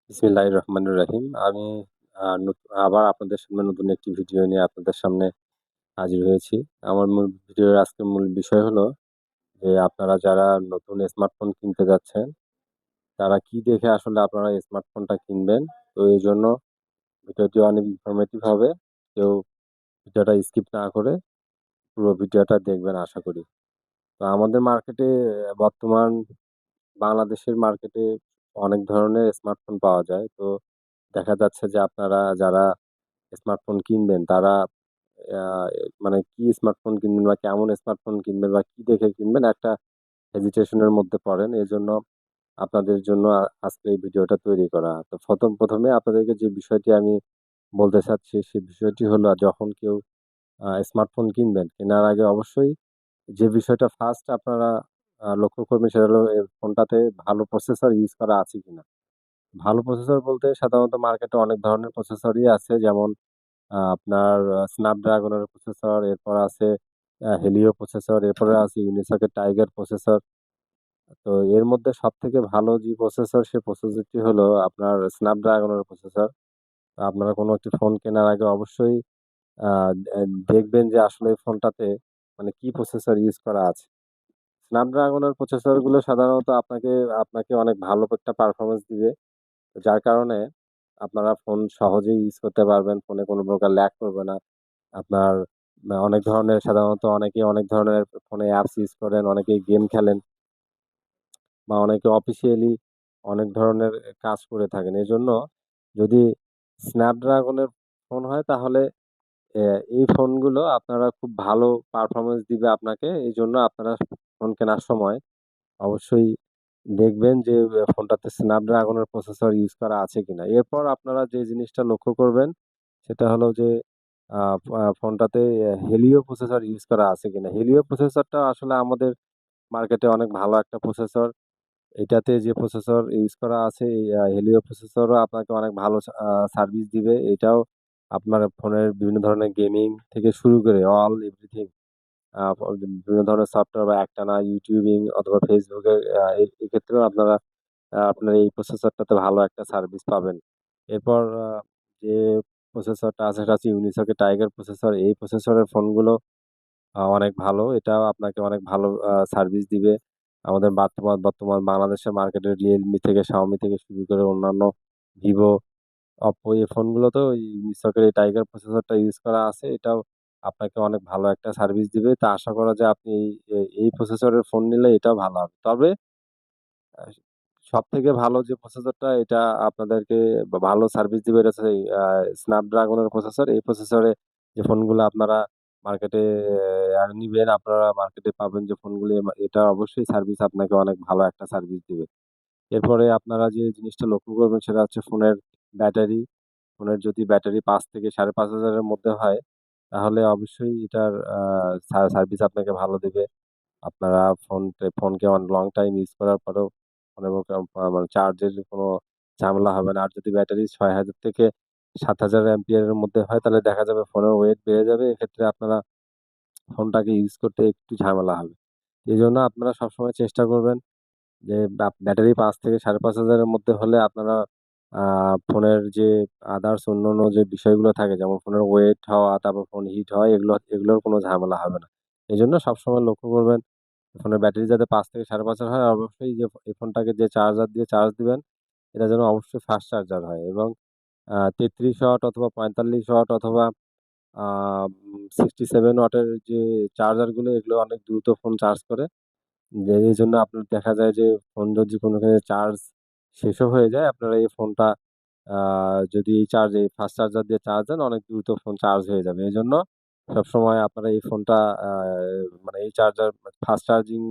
বিসমিল্লাহির রহমানির রহিম। আমি আবার আপনাদের সামনে নতুন একটি ভিডিও নিয়ে আপনাদের সামনে হাজির হয়েছি। আমার ভিডিওর আজকের মূল বিষয় হলো যে আপনারা যারা নতুন স্মার্টফোন কিনতে যাচ্ছেন, তারা কি দেখে আসলে আপনারা স্মার্টফোনটা কিনবেন। তো এজন্য ভিডিওটি অনেক ইনফরমেটিভ হবে। কেউ ভিডিওটা স্কিপ না করে পুরো ভিডিওটা দেখবেন আশা করি। তো আমাদের মার্কেটে বর্তমান বাংলাদেশের মার্কেটে অনেক ধরনের স্মার্টফোন পাওয়া যায়। তো দেখা যাচ্ছে যে আপনারা যারা স্মার্টফোন কিনবেন তারা আ মানে কি স্মার্টফোন কিনবেন বা কেমন স্মার্টফোন কিনবেন বা কি দেখে কিনবেন একটা হেজিটেশন এর মধ্যে পড়েন। এজন্য আপনাদের জন্য আজকে এই ভিডিওটা তৈরি করা। তো ১ম এ আপনাদেরকে যে বিষয়টি আমি বলতে চাচ্ছি সে বিষয়টি হলো যখন কেউ স্মার্টফোন কিনবেন, কেনার আগে অবশ্যই যে বিষয়টা ফার্স্ট আপনারা লক্ষ্য করবেন সেটা হলো ফোনটাতে ভালো প্রসেসর ইউজ করা আছে কিনা। ভালো প্রসেসর বলতে সাধারণত মার্কেটে অনেক ধরনের প্রসেসরই আছে যেমন আপনার Snapdragon এর প্রসেসর, এরপর আছে Helio প্রসেসর, এরপরে আছে Unisoc এর Tiger প্রসেসর। তো এর মধ্যে সবথেকে ভালো যে প্রসেসর সে প্রসেসরটি হলো আপনার Snapdragon এর প্রসেসর। তো আপনারা কোনো একটি ফোন কেনার আগে অবশ্যই আ দে দেখবেন যে আসলে এই ফোনটাতে মানে কি প্রসেসর ইউজ করা আছে। Snapdragon এর প্রসেসরগুলো সাধারণত আপনাকে আপনাকে অনেক ভালো একটা পারফরম্যান্স দিবে। যার কারণে আপনারা ফোন সহজেই ইউজ করতে পারবেন। ফোনে কোনো প্রকার ল্যাগ করবে না। আপনার অনেক ধরনের সাধারণত অনেকেই অনেক ধরনের ফোনে অ্যাপস ইউজ করেন, অনেকেই গেম খেলেন বা অনেকে অফিসিয়ালি অনেক ধরনের কাজ করে থাকেন। এজন্য যদি Snapdragon এর ফোন হয় তাহলে এই ফোনগুলো আপনারা খুব ভালো পারফরম্যান্স দিবে আপনাকে। এজন্য আপনারা ফোন কেনার সময় অবশ্যই দেখবেন যে ফোনটাতে Snapdragon এর প্রসেসর ইউজ করা আছে কিনা। এরপর আপনারা যে জিনিসটা লক্ষ্য করবেন সেটা হলো যে ফোনটাতে Helio প্রসেসর ইউজ করা আছে কিনা। Helio প্রসেসরটা আসলে আমাদের মার্কেটে অনেক ভালো একটা প্রসেসর। এটাতে যে প্রসেসর ইউজ করা আছে এই Helio প্রসেসরও আপনাকে অনেক ভালো সার্ভিস দিবে। এটাও আপনার ফোনের বিভিন্ন ধরনের গেমিং থেকে শুরু করে অল এভরিথিং বিভিন্ন ধরনের সফটওয়্যার বা একটানা ইউটিউবিং অথবা Facebook এর এক্ষেত্রেও আপনারা আপনার এই প্রসেসরটাতে ভালো একটা সার্ভিস পাবেন। এরপর যে প্রসেসরটা আছে সেটা হচ্ছে Unisoc এর Tiger প্রসেসর। এই প্রসেসরের ফোনগুলো অনেক ভালো। এটাও আপনাকে অনেক ভালো সার্ভিস দিবে। আমাদের বর্তমান বাংলাদেশের মার্কেটে Realme থেকে Xiaomi থেকে শুরু করে অন্যান্য Vivo, Oppo এই ফোনগুলোতেও এই Unisoc এর এই Tiger প্রসেসরটা ইউজ করা আছে। এটাও আপনাকে অনেক ভালো একটা সার্ভিস দিবে। তো আশা করা যায় আপনি এই প্রসেসরের ফোন নিলে এটাও ভালো হবে। তবে আ সবথেকে ভালো যে প্রসেসরটা এটা আপনাদেরকে ভালো সার্ভিস দিবে এটা হচ্ছে Snapdragon এর প্রসেসর। এই প্রসেসরে যে ফোনগুলো আপনারা মার্কেটে নিবেন, আপনারা মার্কেটে পাবেন যে ফোনগুলি এটা অবশ্যই সার্ভিস আপনাকে অনেক ভালো একটা সার্ভিস দিবে। এরপরে আপনারা যে জিনিসটা লক্ষ্য করবেন সেটা হচ্ছে ফোনের ব্যাটারি। ফোনের যদি ব্যাটারি ৫ থেকে ৫,৫০০ এর মধ্যে হয়, তাহলে অবশ্যই এটার সার্ভিস আপনাকে ভালো দিবে। আপনারা ফোনকে লং টাইম ইউজ করার পরেও ফোনের মানে চার্জের কোনো ঝামেলা হবে না। আর যদি ব্যাটারি ৬,০০০ থেকে ৭,০০০ অ্যাম্পিয়ারের মধ্যে হয় তাহলে দেখা যাবে ফোনের ওয়েট বেড়ে যাবে। এক্ষেত্রে আপনারা ফোনটাকে ইউজ করতে একটু ঝামেলা হবে। এজন্য আপনারা সবসময় চেষ্টা করবেন যে ব্যাটারি ৫ থেকে ৫,৫০০ এর মধ্যে হলে আপনারা আ ফোনের যে আদার্স অন্যান্য যে বিষয়গুলো থাকে যেমন ফোনের ওয়েট হওয়া, তারপর ফোন হিট হওয়া এগুলোর কোনো ঝামেলা হবে না। এজন্য সবসময় লক্ষ্য করবেন ফোনের ব্যাটারি যাতে ৫ থেকে ৫,৫০০ হয় অবশ্যই যে এই ফোনটাকে যে চার্জার দিয়ে চার্জ দিবেন এটা যেন অবশ্যই ফাস্ট চার্জার হয় এবং ৩৩ ওয়াট অথবা ৪৫ ওয়াট অথবা আ 67 ওয়াটের যে চার্জারগুলো এগুলো অনেক দ্রুত ফোন চার্জ করে। যে এজন্য আপনার দেখা যায় যে ফোন যদি কোনোখানে চার্জ শেষও হয়ে যায়, আপনারা এই ফোনটা আ যদি এই ফাস্ট চার্জার দিয়ে চার্জ দেন অনেক দ্রুত ফোন চার্জ হয়ে যাবে। এজন্য সবসময় আপনারা এই ফোনটা মানে এই চার্জার ফাস্ট চার্জিং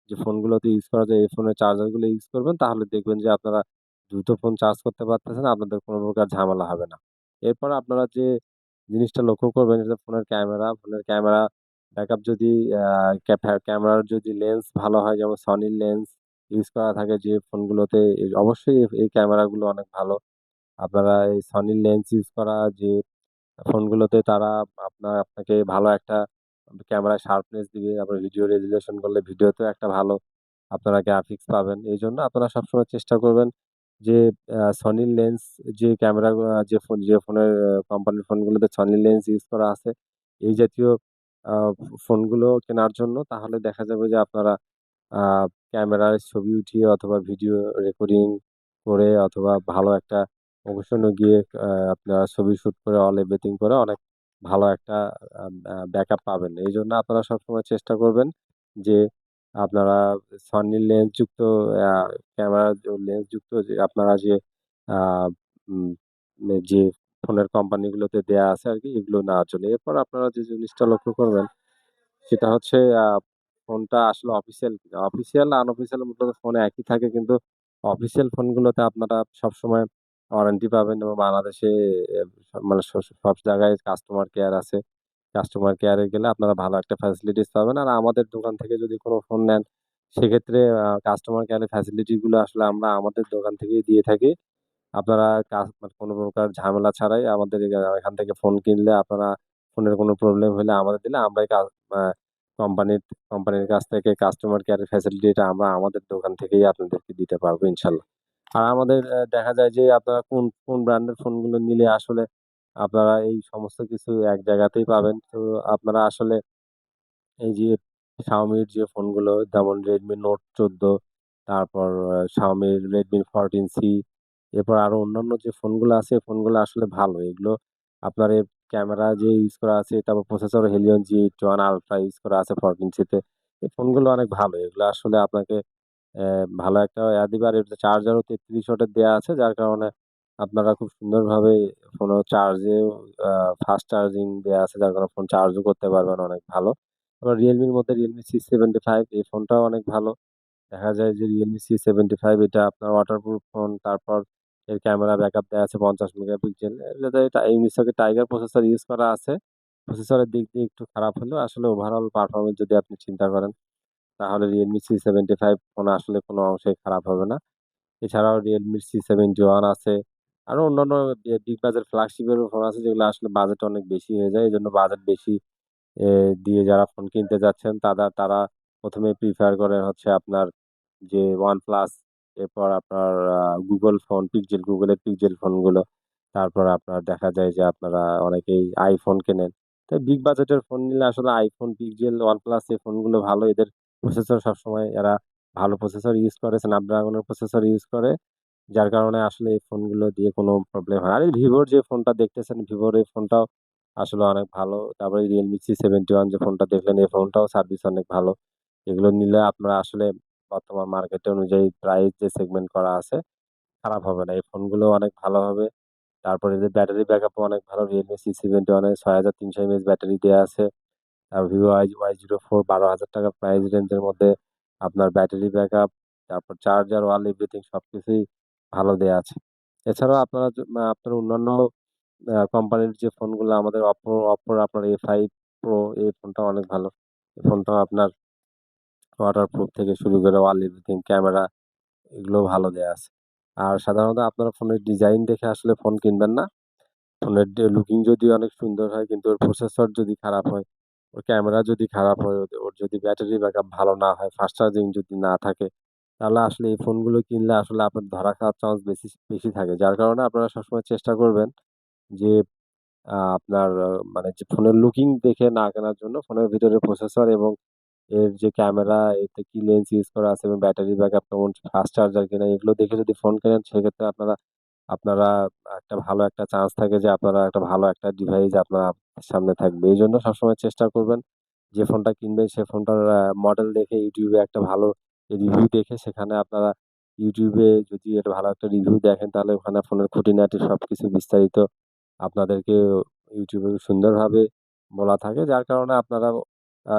যে ফোনগুলোতে ইউজ করা যায় এই ফোনের চার্জারগুলো ইউজ করবেন তাহলে দেখবেন যে আপনারা দ্রুত ফোন চার্জ করতে পারতেছেন, আপনাদের কোনো প্রকার ঝামেলা হবে না। এরপর আপনারা যে জিনিসটা লক্ষ্য করবেন এটা ফোনের ক্যামেরা। ফোনের ক্যামেরা ব্যাকআপ যদি আ ক্যামেরার যদি লেন্স ভালো হয় যেমন Sony-র লেন্স ইউজ করা থাকে যে ফোনগুলোতে অবশ্যই এই ক্যামেরাগুলো অনেক ভালো। আপনারা এই Sony-র লেন্স ইউজ করা যে ফোনগুলোতে তারা আপনাকে ভালো একটা ক্যামেরা শার্পনেস দিবে। আবার ভিডিও রেজোলিউশন করলে ভিডিওতেও একটা ভালো আপনারা গ্রাফিক্স পাবেন। এইজন্য আপনারা সবসময় চেষ্টা করবেন যে সনির লেন্স, যে ক্যামেরা, যে ফোনের কোম্পানির ফোনগুলোতে সনি লেন্স ইউজ করা আছে, এই জাতীয় ফোনগুলো কেনার জন্য, তাহলে দেখা যাবে যে আপনারা আ ক্যামেরায় ছবি উঠিয়ে অথবা ভিডিও রেকর্ডিং করে অথবা ভালো একটা লোকেশনে গিয়ে আপনারা ছবি শুট করে অল এভরিথিং করে অনেক ভালো একটা ব্যাকআপ পাবেন। এইজন্য আপনারা সবসময় চেষ্টা করবেন যে আপনারা সনি লেন্সযুক্ত আ ক্যামেরা লেন্সযুক্ত যে আপনারা যে আ উম যে ফোনের কোম্পানিগুলোতে দেয়া আছে আরকি, এগুলো নেওয়ার জন্য। এরপর আপনারা যে জিনিসটা লক্ষ্য করবেন সেটা হচ্ছে ফোনটা আসলে অফিসিয়াল কিনা। অফিসিয়াল আনঅফিসিয়াল মূলত ফোন একই থাকে, কিন্তু অফিসিয়াল ফোনগুলোতে আপনারা সবসময় ওয়ারেন্টি পাবেন এবং বাংলাদেশে মানে সব জায়গায় কাস্টমার কেয়ার আছে। কাস্টমার কেয়ারে গেলে আপনারা ভালো একটা ফ্যাসিলিটিস পাবেন। আর আমাদের দোকান থেকে যদি কোনো ফোন নেন, সেক্ষেত্রে কাস্টমার কেয়ারের ফ্যাসিলিটি গুলো আসলে আমরা আমাদের দোকান থেকেই দিয়ে থাকি। আপনারা মানে কোনো প্রকার ঝামেলা ছাড়াই আমাদের এখান থেকে ফোন কিনলে আপনারা ফোনের কোনো প্রবলেম হলে আমাদের দিলে আমরাই আ কোম্পানির কোম্পানির কাছ থেকে কাস্টমার কেয়ারের ফ্যাসিলিটিটা আমরা আমাদের দোকান থেকেই আপনাদেরকে দিতে পারবো ইনশাল্লাহ। আর আমাদের দেখা যায় যে আপনারা কোন ব্র্যান্ডের ফোনগুলো নিলে আসলে আপনারা এই সমস্ত কিছু এক জায়গাতেই পাবেন। তো আপনারা আসলে এই যে Xiaomi র যে ফোনগুলো যেমন Redmi Note 14, তারপর Xiaomi Redmi 14C, এরপর আরো অন্যান্য যে ফোনগুলো আছে, এই ফোনগুলো আসলে ভালো। এগুলো আপনার ক্যামেরা যে ইউজ করা আছে, তারপর processor Helio G81 Ultra use করা আছে 14C তে। এই ফোনগুলো অনেক ভালো। এগুলো আসলে আপনাকে অ্যা ভালো একটা দিবে। আর এটাতে চার্জারও 33 ওয়াটের দেয়া আছে, যার কারণে আপনারা খুব সুন্দরভাবে ফোনও চার্জেও আ ফাস্ট চার্জিং দেয়া আছে, যার কারণে ফোন চার্জও করতে পারবেন অনেক ভালো। আবার Realme র মধ্যে Realme C75, এই ফোনটাও অনেক ভালো। দেখা যায় যে Realme C75 এটা আপনার ওয়াটারপ্রুফ ফোন। তারপর এর ক্যামেরা ব্যাকআপ দেয়া আছে 50 মেগাপিক্সেল। এটাতে Unisoc টাইগার প্রসেসর ইউজ করা আছে। প্রসেসরের দিক দিয়ে একটু খারাপ হলেও আসলে ওভারঅল পারফরম্যান্স যদি আপনি চিন্তা করেন, তাহলে Realme C75 ফোন আসলে কোনো অংশেই খারাপ হবে না। এছাড়াও Realme C71 আছে। আরো অন্যান্য বিগ বাজেট ফ্ল্যাগশিপেরও ফোন আছে, যেগুলো আসলে বাজেট অনেক বেশি হয়ে যায়। এজন্য বাজেট বেশি এ দিয়ে যারা ফোন কিনতে যাচ্ছেন, তারা ১ম এই প্রিফার করেন হচ্ছে আপনার যে OnePlus, এরপর আপনার Google ফোন, Google এর Pixel ফোনগুলো। তারপর আপনার দেখা যায় যে আপনারা অনেকেই iPhone কেনেন। তো বিগ বাজেটের ফোন নিলে আসলে iPhone, Pixel, OnePlus এই ফোনগুলো ভালো। এদের প্রসেসর সবসময় এরা ভালো প্রসেসর ইউজ করে, Snapdragon এর প্রসেসর ইউজ করে। যার কারণে আসলে এই ফোনগুলো দিয়ে কোনো প্রবলেম হয় না। আর এই Vivo র যে ফোনটা দেখতেছেন, Vivo র এই ফোনটাও আসলে অনেক ভালো। তারপরে Realme C71 যে ফোনটা দেখলেন, এই ফোনটাও সার্ভিস অনেক ভালো। এগুলো নিলে আপনারা আসলে বর্তমান মার্কেট অনুযায়ী প্রাইস যে সেগমেন্ট করা আছে, খারাপ হবে না। এই ফোনগুলো অনেক ভালো হবে। তারপরে এদের ব্যাটারি ব্যাকআপও অনেক ভালো। Realme C71 এ ৬৩০০ এমএএইচ ব্যাটারি দেয়া আছে। আর Vivo Y04 ৳১২,০০০ প্রাইস রেঞ্জের মধ্যে আপনার ব্যাটারি ব্যাকআপ, তারপর চার্জার, অল এভরিথিং সবকিছুই ভালো দেয়া আছে। এছাড়াও আপনারা আপনার অন্যান্য কোম্পানির যে ফোনগুলো আমাদের Oppo র আপনার A5 Pro, এই ফোনটাও অনেক ভালো। এই ফোনটাও আপনার ওয়াটারপ্রুফ থেকে শুরু করে অল এভরিথিং ক্যামেরা, এগুলোও ভালো দেয়া আছে। আর সাধারণত আপনারা ফোনের ডিজাইন দেখে আসলে ফোন কিনবেন না। ফোনের লুকিং যদি অনেক সুন্দর হয়, কিন্তু ওর প্রসেসর যদি খারাপ হয়, ওর ক্যামেরা যদি খারাপ হয়, ওর যদি ব্যাটারি ব্যাকআপ ভালো না হয়, ফাস্ট চার্জিং যদি না থাকে, তাহলে আসলে এই ফোনগুলো কিনলে আসলে আপনার ধরা খাওয়ার চান্স বেশি বেশি থাকে। যার কারণে আপনারা সবসময় চেষ্টা করবেন যে আপনার মানে যে ফোনের লুকিং দেখে না কেনার জন্য, ফোনের ভিতরে প্রসেসর এবং এর যে ক্যামেরা, এতে কি লেন্স ইউজ করা আছে এবং ব্যাটারি ব্যাকআপ কেমন, ফাস্ট চার্জার কিনা, এগুলো দেখে যদি ফোন কেনেন, সেক্ষেত্রে আপনারা আপনারা একটা ভালো একটা চান্স থাকে যে আপনারা একটা ভালো একটা ডিভাইস আপনার সামনে থাকবে। এইজন্য সবসময় চেষ্টা করবেন যে ফোনটা কিনবেন সে ফোনটার মডেল দেখে YouTube এ একটা ভালো রিভিউ দেখে, সেখানে আপনারা YouTube এ যদি একটা ভালো একটা রিভিউ দেখেন, তাহলে ওখানে ফোনের খুঁটিনাটি সবকিছু বিস্তারিত আপনাদেরকে YouTube এ সুন্দরভাবে বলা থাকে। যার কারণে আপনারা আ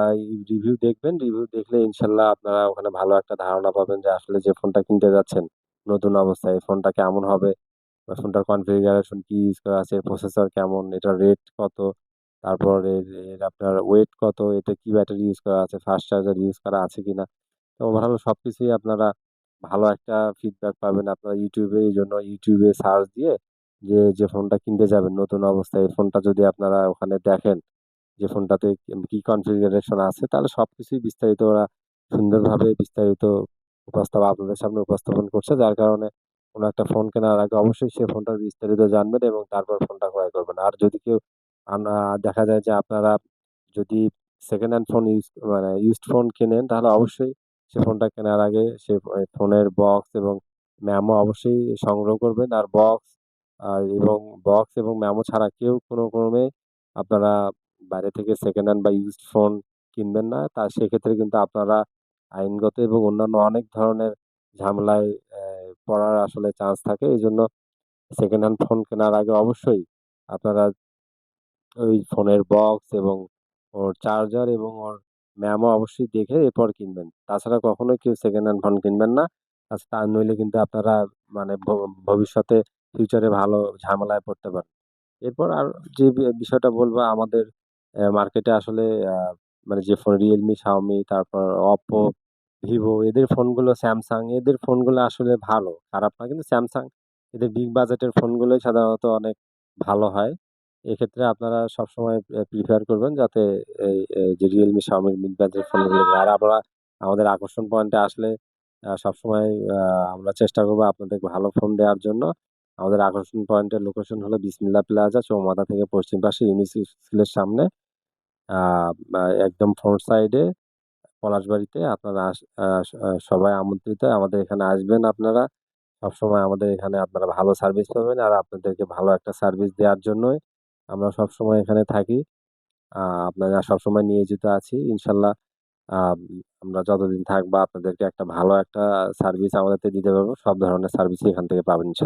রিভিউ দেখবেন। রিভিউ দেখলে ইনশাআল্লাহ আপনারা ওখানে ভালো একটা ধারণা পাবেন যে আসলে যে ফোনটা কিনতে যাচ্ছেন নতুন অবস্থায়, এই ফোনটা কেমন হবে? বা ফোনটার কনফিগারেশন কি ইউজ করা আছে, প্রসেসর কেমন, এটার রেট কত, তারপর এর এর আপনার ওয়েট কত, এতে কি ব্যাটারি ইউজ করা আছে, ফাস্ট চার্জার ইউজ করা আছে কিনা। তো ওভারঅল সবকিছুই আপনারা ভালো একটা ফিডব্যাক পাবেন আপনারা YouTube এ। এইজন্য YouTube এ সার্চ দিয়ে যে ফোনটা কিনতে যাবেন নতুন অবস্থায়, এই ফোনটা যদি আপনারা ওখানে দেখেন যে ফোনটাতে কি কনফিগারেশন আছে, তাহলে সবকিছুই বিস্তারিত ওরা সুন্দরভাবে বিস্তারিত আপনাদের সামনে উপস্থাপন করছে। যার কারণে কোনো একটা ফোন কেনার আগে অবশ্যই সে ফোনটার বিস্তারিত জানবেন এবং তারপর ফোনটা ক্রয় করবেন। আর যদি কেউ দেখা যায় যে আপনারা যদি second hand phone used phone কেনেন তাহলে অবশ্যই সে ফোনটা কেনার আগে সে ফোনের বক্স এবং মেমো অবশ্যই সংগ্রহ করবেন। আর বক্স এবং মেমো ছাড়া কেউ কোনো ক্রমে আপনারা বাইরে থেকে সেকেন্ড হ্যান্ড বা ইউজড ফোন কিনবেন না। সেক্ষেত্রে কিন্তু আপনারা আইনগত এবং অন্যান্য অনেক ধরনের ঝামেলায় পড়ার আসলে চান্স থাকে। এজন্য সেকেন্ড হ্যান্ড ফোন কেনার আগে অবশ্যই আপনারা ওই ফোনের বক্স এবং ওর চার্জার এবং ওর মেমো অবশ্যই দেখে এরপর কিনবেন। তাছাড়া কখনোই কেউ সেকেন্ড হ্যান্ড ফোন কিনবেন না। তা নইলে কিন্তু আপনারা মানে ভবিষ্যতে ফিউচারে ভালো ঝামেলায় পড়তে পারেন। এরপর আর যে বিষয়টা বলবো আমাদের মার্কেটে আসলে আ মানে যে ফোন Realme, Xiaomi, তারপর Oppo, Vivo এদের ফোনগুলো, Samsung এদের ফোনগুলো আসলে ভালো। খারাপ না। কিন্তু Samsung এদের বিগ বাজেটের ফোনগুলোই সাধারণত অনেক ভালো হয়। এক্ষেত্রে আপনারা সবসময় প্রিফার করবেন যাতে এই যে Realme, Xiaomi মিড বাজেট ফোনগুলো আর আমরা আমাদের আকর্ষণ পয়েন্টে আসলে সবসময় আ আমরা চেষ্টা করব আপনাদেরকে ভালো ফোন দেওয়ার জন্য। আমাদের আকর্ষণ পয়েন্টের লোকেশন হলো বিসমিল্লাহ প্লাজা, চৌমাথা থেকে পশ্চিম পাশে ইউনিস স্কুলের সামনে আ বা একদম ফ্রন্ট সাইডে পলাশবাড়িতে আপনারা সবাই আমন্ত্রিত। আমাদের এখানে আসবেন আপনারা। সবসময় আমাদের এখানে আপনারা ভালো সার্ভিস পাবেন। আর আপনাদেরকে ভালো একটা সার্ভিস দেওয়ার জন্যই আমরা সবসময় এখানে থাকি। আ আপনারা সবসময় নিয়োজিত আছি। ইনশাআল্লাহ আম আমরা যতদিন থাকবো আপনাদেরকে একটা ভালো একটা সার্ভিস আমাদের থেকে দিতে পারবো। সব ধরনের সার্ভিসই এখান থেকে পাবেন ইনশাআল্লাহ।